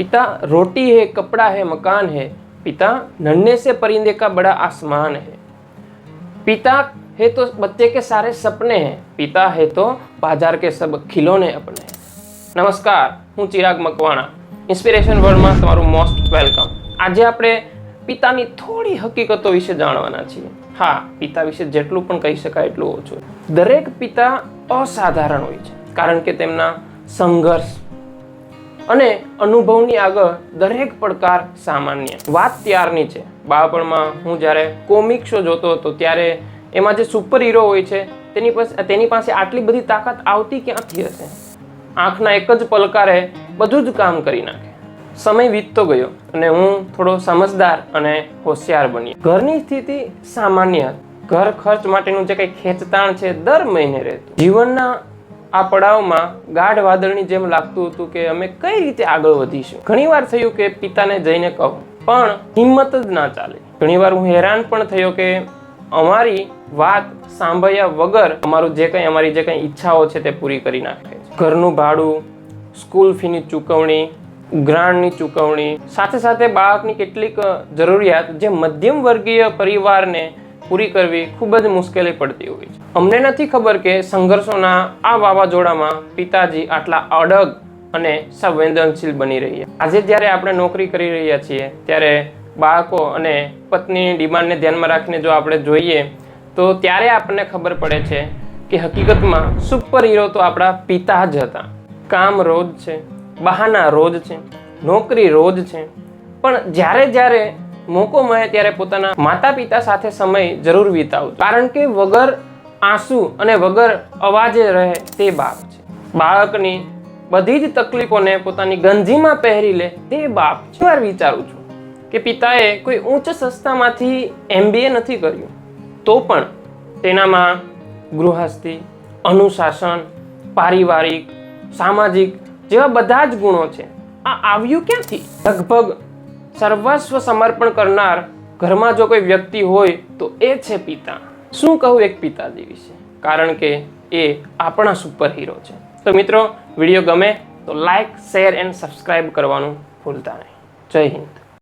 पिता रोटी है, कपड़ा है, मकान है। पिता नन्हे से परिंदे का बड़ा आसमान है। पिता है तो बच्चे के सारे सपने हैं। पिता है तो बाजार के सब खिलौने अपने हैं। नमस्कार, हूँ चिराग मकवाणा। ઇન્સ્પિરેશન વર્લ્ડમાં તમારું મોસ્ટ વેલકમ। આજે આપણે પિતાની થોડી હકીકતો વિશે જાણવાના છીએ। હા, પિતા વિશે જેટલું પણ કહી શકાય એટલું ઓછું। દરેક પિતા અસાધારણ હોય છે, કારણ કે તેમના સંઘર્ષ અને અનુભવની આગળ દરેક પડકાર સામાન્ય। વાત ત્યારની છે, બાળપણમાં હું જ્યારે કોમિક શો જોતો હતો ત્યારે એમાં જે સુપર હીરો હોય છે તેની પાસે આટલી બધી તાકાત આવતી ક્યાંથી હશે? આંખના એક જ પલકારે બધું જ કામ કરી નાખે। સમય વીતતો ગયો અને હું થોડો સમજદાર અને હોશિયાર બન્યો। ઘરની સ્થિતિ સામાન્ય હતી। ઘર ખર્ચ માટેનું જે કંઈ ખેંચતાણ છે દર મહિને રહેતું। જીવનના આ પડાવમાં ગાઢ વાદળની જેમ લાગતું હતું કે અમે કઈ રીતે આગળ વધીશું। ઘણીવાર થયું કે પિતાને જઈને કહું, પણ હિંમત જ ના ચાલે। ઘણીવાર હું હેરાન પણ થયો કે અમારી વાત સાંભળ્યા વગર અમારી જે કંઈ ઈચ્છાઓ છે તે પૂરી કરી નાખે। ઘરનું ભાડું, સ્કૂલ ફીની ચૂકવણી, ગ્રાન્ટની ચૂકવણી, સાથે સાથે બાળકની કેટલીક જરૂરિયાત જે મધ્યમ વર્ગીય પરિવારને પૂરી કરવી ખૂબ જ મુશ્કેલી પડતી હોય છે। અમને નથી ખબર કે સંઘર્ષોના આ વાવાઝોડામાં પિતાજી આટલા અડગ અને સંવેદનશીલ બની રહ્યા। આજે જ્યારે આપણે નોકરી કરી રહ્યા છીએ ત્યારે બાળકો અને પત્નીની ડિમાન્ડને ધ્યાનમાં રાખીને જો આપણે જોઈએ તો ત્યારે આપણને ખબર પડે છે કે હકીકતમાં સુપર હીરો તો આપણા પિતા જ હતા। કામ રોજ છે, બહાના રોજ છે, નોકરી રોજ છે, પણ જ્યારે મોકો મળે ત્યારે પોતાના માતા પિતા સાથે સમય જરૂર વિતાવજો, કારણ કે વગર આંસુ અને વગર અવાજે રહે તે બાપ છે। બાળકની બધી જ તકલીફોને પોતાની ગંજીમાં પહેરી લે તે બાપ છે। વાર વિચારું છું કે પિતાએ કોઈ ઉચ્ચ સંસ્થામાંથી MBA નથી કર્યું, તો પણ તેનામાં ગૃહસ્થી, અનુશાસન, પારિવારિક, સામાજિક જેવા બધા જ ગુણો છે। આ આવ્યું ક્યાંથી? લગભગ સર્વસ્વ સમર્પણ કરનાર ઘરમાં જો કોઈ વ્યક્તિ હોય તો એ છે પિતા। શું કહું એક પિતાજી વિશે, કારણ કે એ આપણા સુપર હીરો છે। તો મિત્રો, વિડીયો ગમે તો લાઈક, શેર એન્ડ સબસ્ક્રાઈબ કરવાનું ભૂલતા નહીં। જય હિન્દ।